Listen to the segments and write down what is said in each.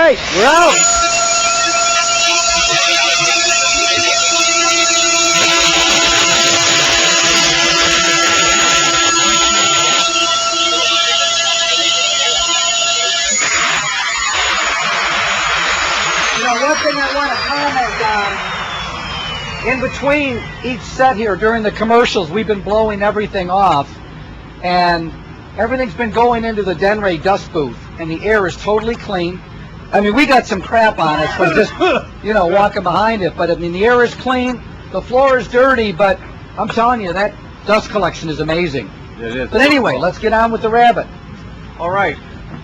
right, we're out. You know, one thing I want to comment on, in between each set here during the commercials, we've been blowing everything off, and everything's been going into the Denray dust booth, and the air is totally clean. I mean, we got some crap on it from just, you know, walking behind it, but I mean, the air is clean, the floor is dirty, but I'm telling you, that dust collection is amazing. It is. But anyway, let's get on with the Rabbit. All right.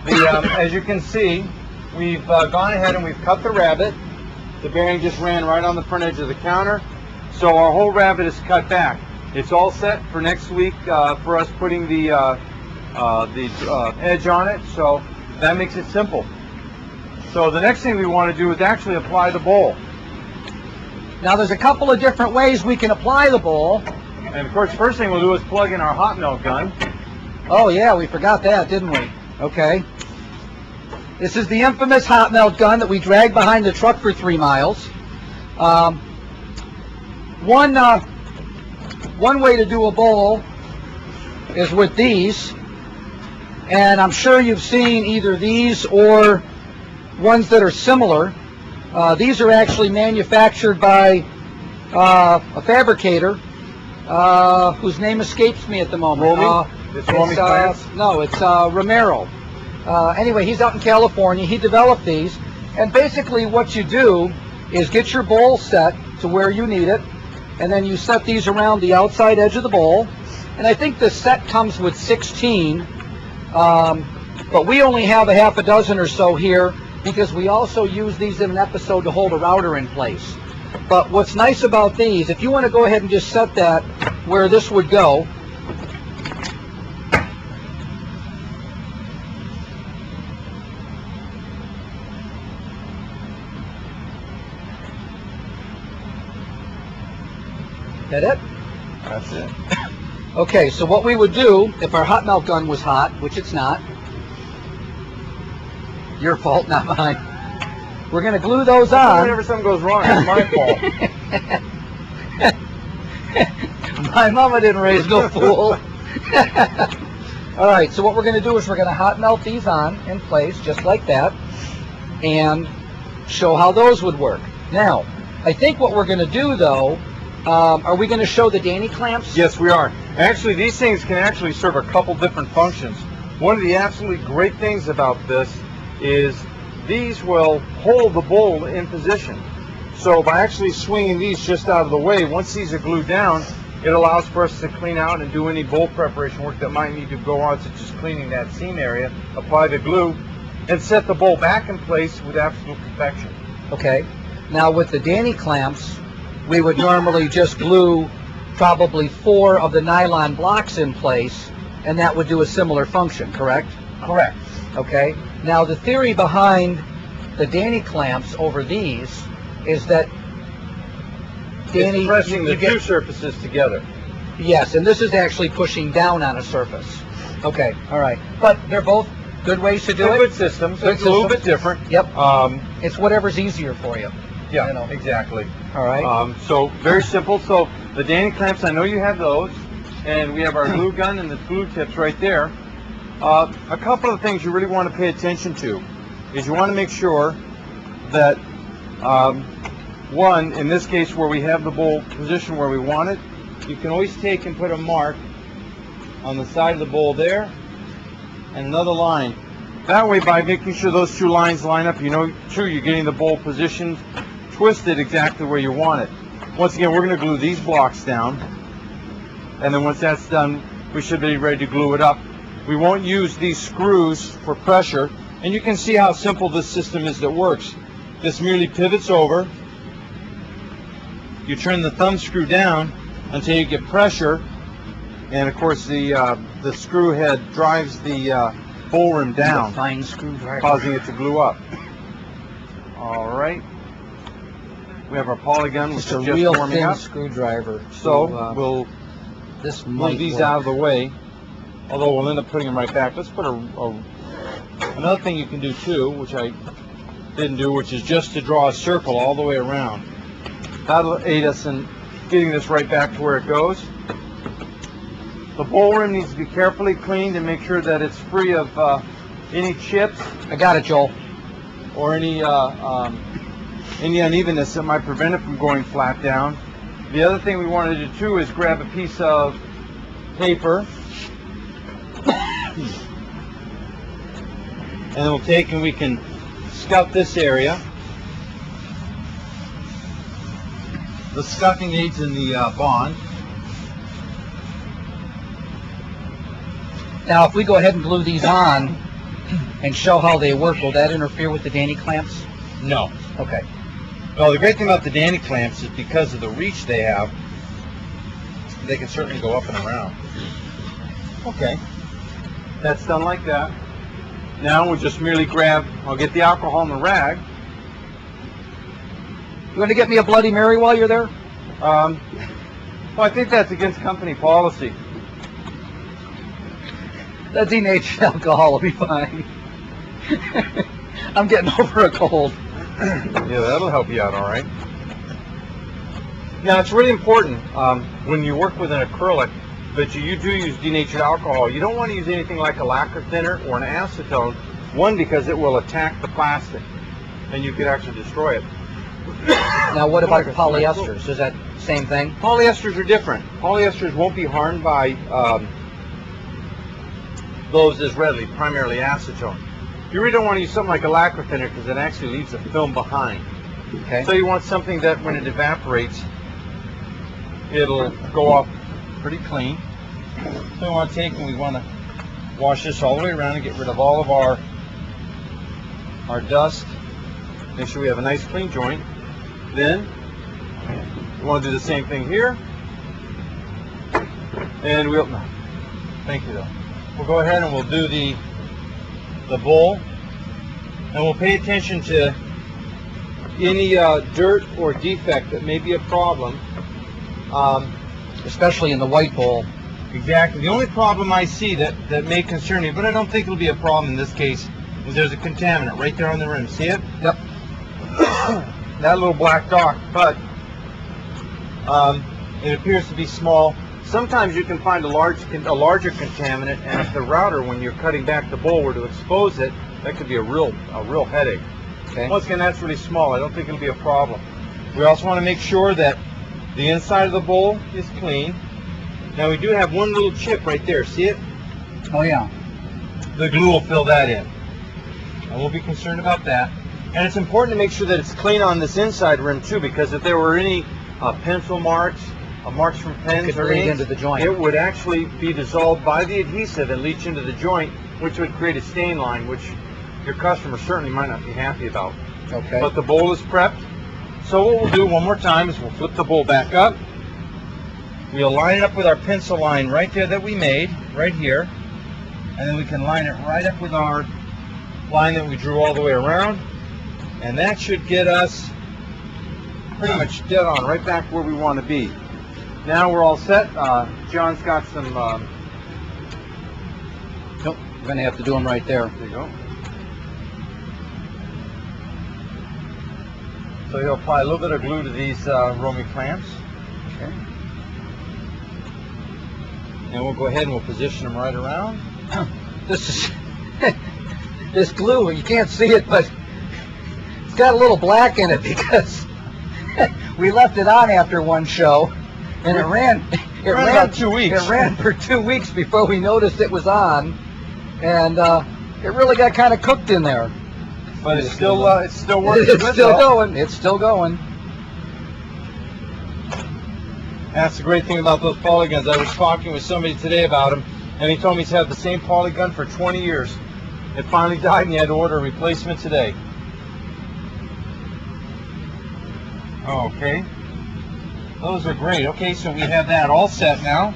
As you can see, we've gone ahead and we've cut the Rabbit. The bearing just ran right on the front edge of the counter, so our whole Rabbit is cut back. It's all set for next week for us putting the edge on it, so that makes it simple. So the next thing we want to do is actually apply the bowl. Now there's a couple of different ways we can apply the bowl. And of course, first thing we'll do is plug in our hot melt gun. Oh yeah, we forgot that, didn't we? Okay. This is the infamous hot melt gun that we dragged behind the truck for 3 miles. One way to do a bowl is with these, and I'm sure you've seen either these or ones that are similar. These are actually manufactured by a fabricator whose name escapes me at the moment. No, it's Romero. Anyway, he's out in California. He developed these, and basically what you do is get your bowl set to where you need it, and then you set these around the outside edge of the bowl. And I think the set comes with 16, but we only have a half a dozen or so here because we also use these in an episode to hold a router in place. But what's nice about these, if you want to go ahead and just set that where this would go, that it? That's it. Okay, so what we would do if our hot melt gun was hot, which it's not, your fault, not mine, we're going to glue those on. Whenever something goes wrong, it's my fault. My mama didn't raise no fool. All right, so what we're going to do is we're going to hot melt these on in place, just like that, and show how those would work. Now, I think what we're going to do, though, are we going to show the Danny clamps? Yes, we are. Actually, these things can actually serve a couple different functions. One of the absolutely great things about this is these will hold the bowl in position. So by actually swinging these just out of the way, once these are glued down, it allows for us to clean out and do any bowl preparation work that might need to go on, such as cleaning that seam area, apply the glue, and set the bowl back in place with absolute perfection. Okay. Now with the Danny clamps, we would normally just glue probably 4 of the nylon blocks in place, and that would do a similar function, correct? Correct. Okay. Now the theory behind the Danny clamps over these is that Danny, it's pressing the two surfaces together. Yes, and this is actually pushing down on a surface. Okay, all right. But they're both good ways to do it. Good systems. It's a little bit different. Yep. It's whatever's easier for you. Yeah, you know. Exactly. All right. So very simple. So the Danny clamps, I know you have those, and we have our glue gun and the glue tips right there. A couple of things you really want to pay attention to is you want to make sure that one, in this case where we have the bowl positioned where we want it, you can always take and put a mark on the side of the bowl there and another line. That way, by making sure those 2 lines line up, you know, you're getting the bowl positioned, twisted exactly where you want it. Once again, we're going to glue these blocks down, and then once that's done, we should be ready to glue it up. We won't use these screws for pressure, and you can see how simple this system is that works. This merely pivots over. You turn the thumb screw down until you get pressure, and of course the screw head drives the bowl rim down, fine screwdriver, causing it to glue up. All right. We have our polygon, which is just real warming thin up. Screwdriver. So we'll move these work out of the way, although we'll end up putting them right back. Let's put another thing you can do too, which I didn't do, which is just to draw a circle all the way around. That'll aid us in getting this right back to where it goes. The bowl rim needs to be carefully cleaned and make sure that it's free of any chips I got it, Joel. or any unevenness that might prevent it from going flat down. The other thing we want to do too is grab a piece of paper and then we'll take and we can scuff this area. The scuffing aids in the bond. Now, if we go ahead and glue these on and show how they work, will that interfere with the Danny clamps? No. Okay. Well, the great thing about the Danny clamps is because of the reach they have, they can certainly go up and around. Okay. That's done like that. Now we'll just merely grab, I'll get the alcohol in the rag. You want to get me a Bloody Mary while you're there? Well, I think that's against company policy. That denatured alcohol will be fine. I'm getting over a cold. Yeah, that'll help you out all right. Now, it's really important when you work with an acrylic that you do use denatured alcohol. You don't want to use anything like a lacquer thinner or an acetone. One, because it will attack the plastic and you could actually destroy it. Now, what about polyesters? Is that same thing? Polyesters are different. Polyesters won't be harmed by those as readily, primarily acetone. You really don't want to use something like a lacquer thinner because it actually leaves a film behind. Okay. So you want something that when it evaporates, it'll go off pretty clean. So we want to take and we want to wash this all the way around and get rid of all of our dust. Make sure we have a nice clean joint. Then we want to do the same thing here. And we'll, thank you though. We'll go ahead and we'll do the bowl. And we'll pay attention to any dirt or defect that may be a problem. Especially in the white bowl. Exactly. The only problem I see that may concern you, but I don't think it'll be a problem in this case, is there's a contaminant right there on the rim. See it? Yep. That little black dot, but it appears to be small. Sometimes you can find a larger contaminant, and if the router, when you're cutting back the bowl, were to expose it, that could be a real headache. Okay. Once again, that's really small. I don't think it'll be a problem. We also want to make sure that the inside of the bowl is clean. Now we do have one little chip right there. See it? Oh yeah. The glue will fill that in. I won't be concerned about that. And it's important to make sure that it's clean on this inside rim too, because if there were any pencil marks, marks from pens or bleed inks, into the joint. it would actually be dissolved by the adhesive and leach into the joint, which would create a stain line, which your customer certainly might not be happy about. Okay. But the bowl is prepped. So what we'll do one more time is we'll flip the bowl back up. We'll line it up with our pencil line right there that we made, right here. And then we can line it right up with our line that we drew all the way around. And that should get us pretty much dead on, right back where we want to be. Now we're all set. John's got some... Nope. We're going to have to do them right there. There you go. So he'll apply a little bit of glue to these Romy clamps. Okay. And we'll go ahead and we'll position them right around. This is this glue. You can't see it, but it's got a little black in it because we left it on after one show, and it ran about 2 weeks. It ran for 2 weeks before we noticed it was on, and it really got kind of cooked in there. But it's still working. It's still going. It's still going. That's the great thing about those polygons. I was talking with somebody today about them, and he told me he's had the same polygon for 20 years. It finally died, and he had to order a replacement today. Okay. Those are great. Okay, so we have that all set now.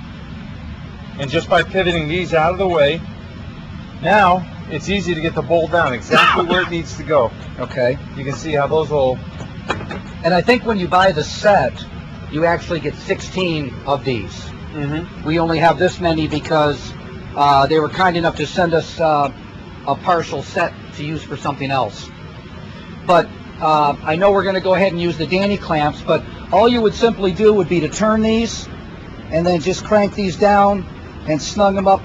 And just by pivoting these out of the way, now it's easy to get the bowl down exactly where it needs to go. Okay. You can see how those will... And I think when you buy the set, you actually get 16 of these. Mm-hmm. We only have this many because they were kind enough to send us a partial set to use for something else. but I know we're going to go ahead and use the Danny clamps, but all you would simply do would be to turn these and then just crank these down and snug them up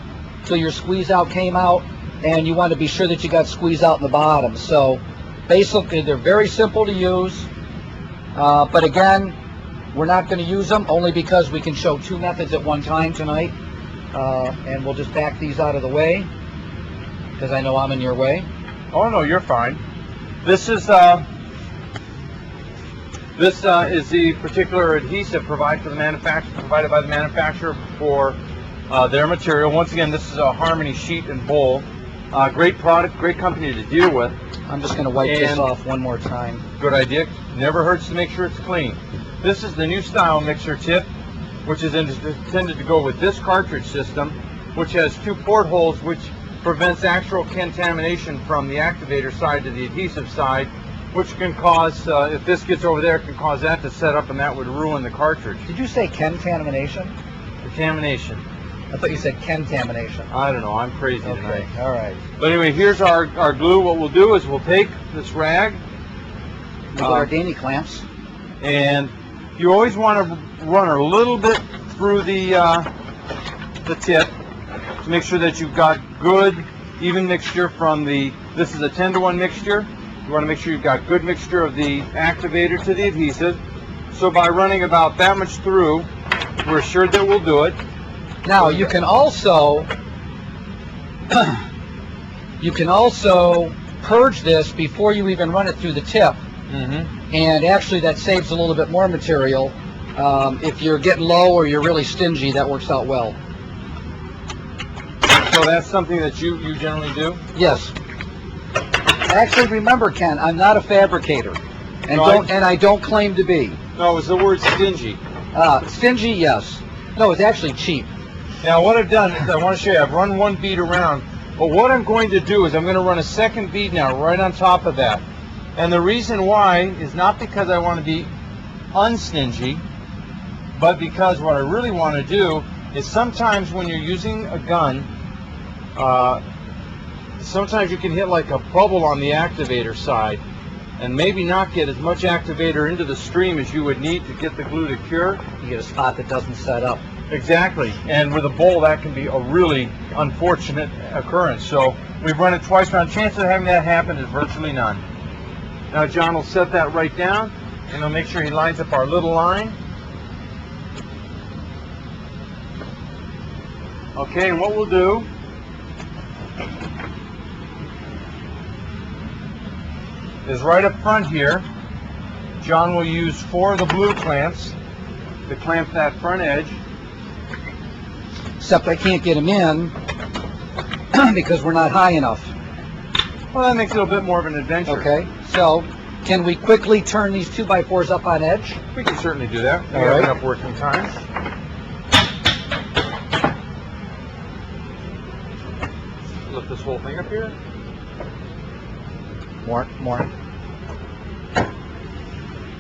till your squeeze out came out, and you want to be sure that you got squeeze out in the bottom. So basically they're very simple to use, but again, we're not going to use them only because we can show two methods at one time tonight, and we'll just back these out of the way because I know I'm in your way. Oh no, you're fine. This is the particular adhesive provided by the manufacturer for their material. Once again, this is a Harmony sheet and bowl. Great product, great company to deal with. I'm just going to wipe this off one more time. Good idea. Never hurts to make sure it's clean. This is the new style mixer tip, which is intended to go with this cartridge system, which has two portholes, which prevents actual contamination from the activator side to the adhesive side, which can cause, if this gets over there, it can cause that to set up, and that would ruin the cartridge. Did you say contamination? Contamination. I thought you said contamination. I don't know. I'm crazy tonight. Okay, all right. But anyway, here's our glue. What we'll do is we'll take this rag. We've got our Danny clamps. And you always want to run a little bit through the tip to make sure that you've got good, even mixture from this is a 10-to-1 mixture. You want to make sure you've got good mixture of the activator to the adhesive. So by running about that much through, we're assured that we'll do it. Now you can also purge this before you even run it through the tip. And actually that saves a little bit more material. If you're getting low or you're really stingy, that works out well. So that's something that you generally do? Yes. Actually, remember, Ken, I'm not a fabricator, and No, I don't claim to be. No, it was the word stingy. Stingy, yes. No, it's actually cheap. Now what I've done is I want to show you, I've run one bead around, but what I'm going to do is I'm going to run a second bead now right on top of that. And the reason why is not because I want to be unstingy, but because what I really want to do is sometimes when you're using a gun, sometimes you can hit like a bubble on the activator side and maybe not get as much activator into the stream as you would need to get the glue to cure. You get a spot that doesn't set up. Exactly, and with a bowl that can be a really unfortunate occurrence. So we've run it twice around. Chance of having that happen is virtually none. Now John will set that right down, and he'll make sure he lines up our little line. Okay, and what we'll do is right up front here, John will use 4 of the blue clamps to clamp that front edge. Except I can't get them in because we're not high enough. Well, that makes it a bit more of an adventure. Okay, so can we quickly turn these 2x4s up on edge? We can certainly do that. We All have right. enough working time. Lift this whole thing up here. More.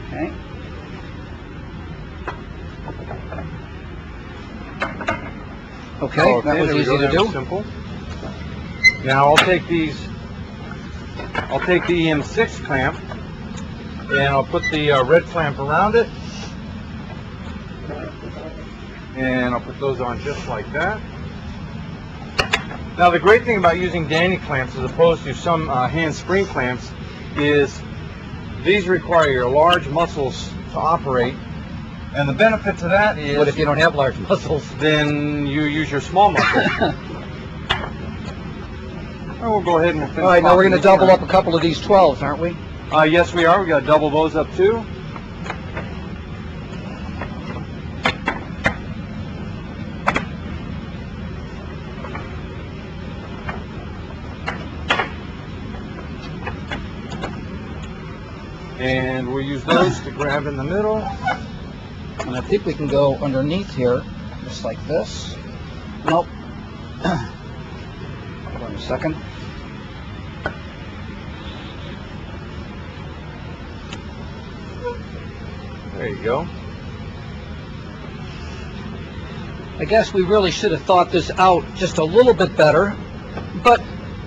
Okay. Okay, that was there we easy go. to That do. was simple. Now I'll take the EM6 clamp and I'll put the red clamp around it, and I'll put those on just like that. Now the great thing about using Danny clamps as opposed to some hand spring clamps is these require your large muscles to operate, and the benefit to that is, What if you don't have large muscles? then you use your small muscles. And we'll go ahead and we'll finish. All right, now we're going to popping double these up a couple of these 12s, aren't we? around. Yes, we are. We got to double those up too. And we'll use those to grab in the middle. And I think we can go underneath here, just like this. Nope. Hold on a second. There you go. I guess we really should have thought this out just a little bit better, but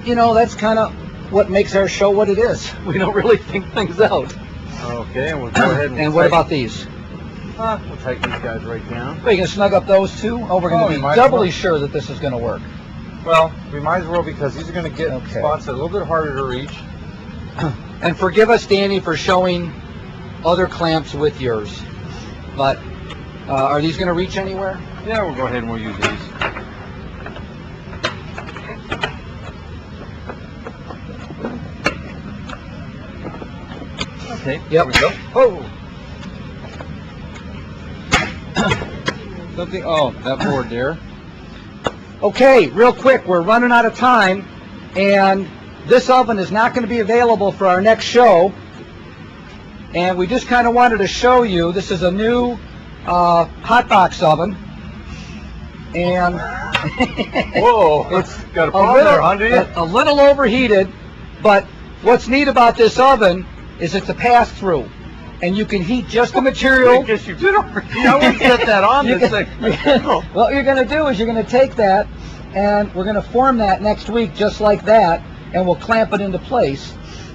you know, that's kind of what makes our show what it is. We don't really think things out. Okay, and we'll go ahead and And what about these? we'll take these guys right down. Are you going to snug up those too? Oh, we're Oh, going we to might be as doubly well. sure that this is going to work. Well, we might as well because these are going to get Okay. spots that are a little bit harder to reach. And forgive us, Danny, for showing other clamps with yours. But are these going to reach anywhere? Yeah, we'll go ahead and we'll use these. Okay. Yep. Here we go. Oh, Something. Oh, that board there. okay, real quick, we're running out of time, and this oven is not going to be available for our next show. And we just kind of wanted to show you, this is a new hot box oven. And Whoa! it's Got a problem there, huh, do you? a little overheated, but what's neat about this oven is it's a pass-through. And you can heat just the I material. guess you did overheat. I wouldn't set that on this thing. What you're going to do is you're going to take that, and we're going to form that next week just like that, and we'll clamp it into place,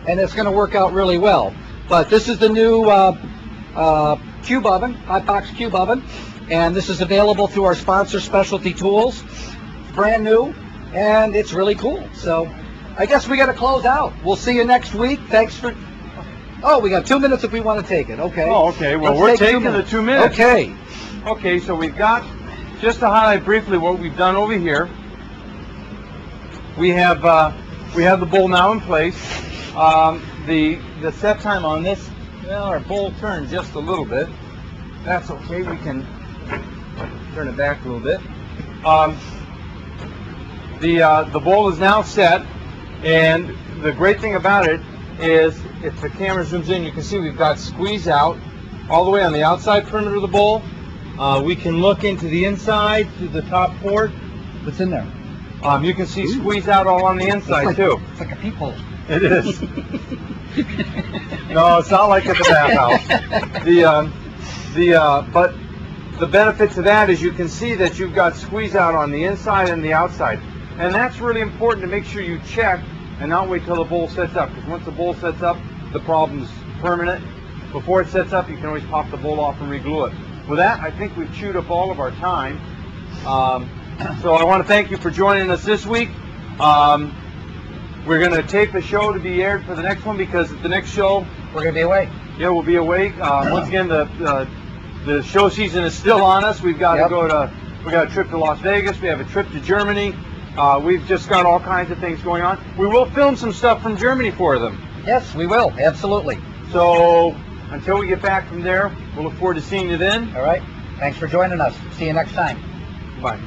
and it's going to work out really well. But this is the new cube oven, hot box cube oven, and this is available through our sponsor, Specialty Tools. It's brand new, and it's really cool. So I guess we got to close out. We'll see you next week. Thanks for... Oh, we got 2 minutes if we want to take it. Okay. Oh, okay. Well, Let's we're take taking the 2 minutes. Okay. Okay, so we've got, just to highlight briefly what we've done over here, we have the bowl now in place. The set time on this, well, our bowl turned just a little bit. That's okay, we can turn it back a little bit. The bowl is now set, and the great thing about it is if the camera zooms in, you can see we've got squeeze out all the way on the outside perimeter of the bowl. We can look into the inside through the top port. What's in there? You can see squeeze out all on the inside too. It's like a peephole. It is. No, it's not like at the bathhouse. But the benefit to that is you can see that you've got squeeze out on the inside and the outside, and that's really important to make sure you check and not wait till the bowl sets up, because once the bowl sets up, the problem's permanent. Before it sets up, you can always pop the bowl off and re-glue it. With that, I think we've chewed up all of our time. So I want to thank you for joining us this week. We're going to tape the show to be aired for the next one, because at the next show, We're going to be away. yeah, we'll be awake. Once again, the show season is still on us. We've got Yep. we got a trip to Las Vegas. We have a trip to Germany. We've just got all kinds of things going on. We will film some stuff from Germany for them. Yes, we will. Absolutely. So until we get back from there, we'll look forward to seeing you then. All right. Thanks for joining us. See you next time. Bye.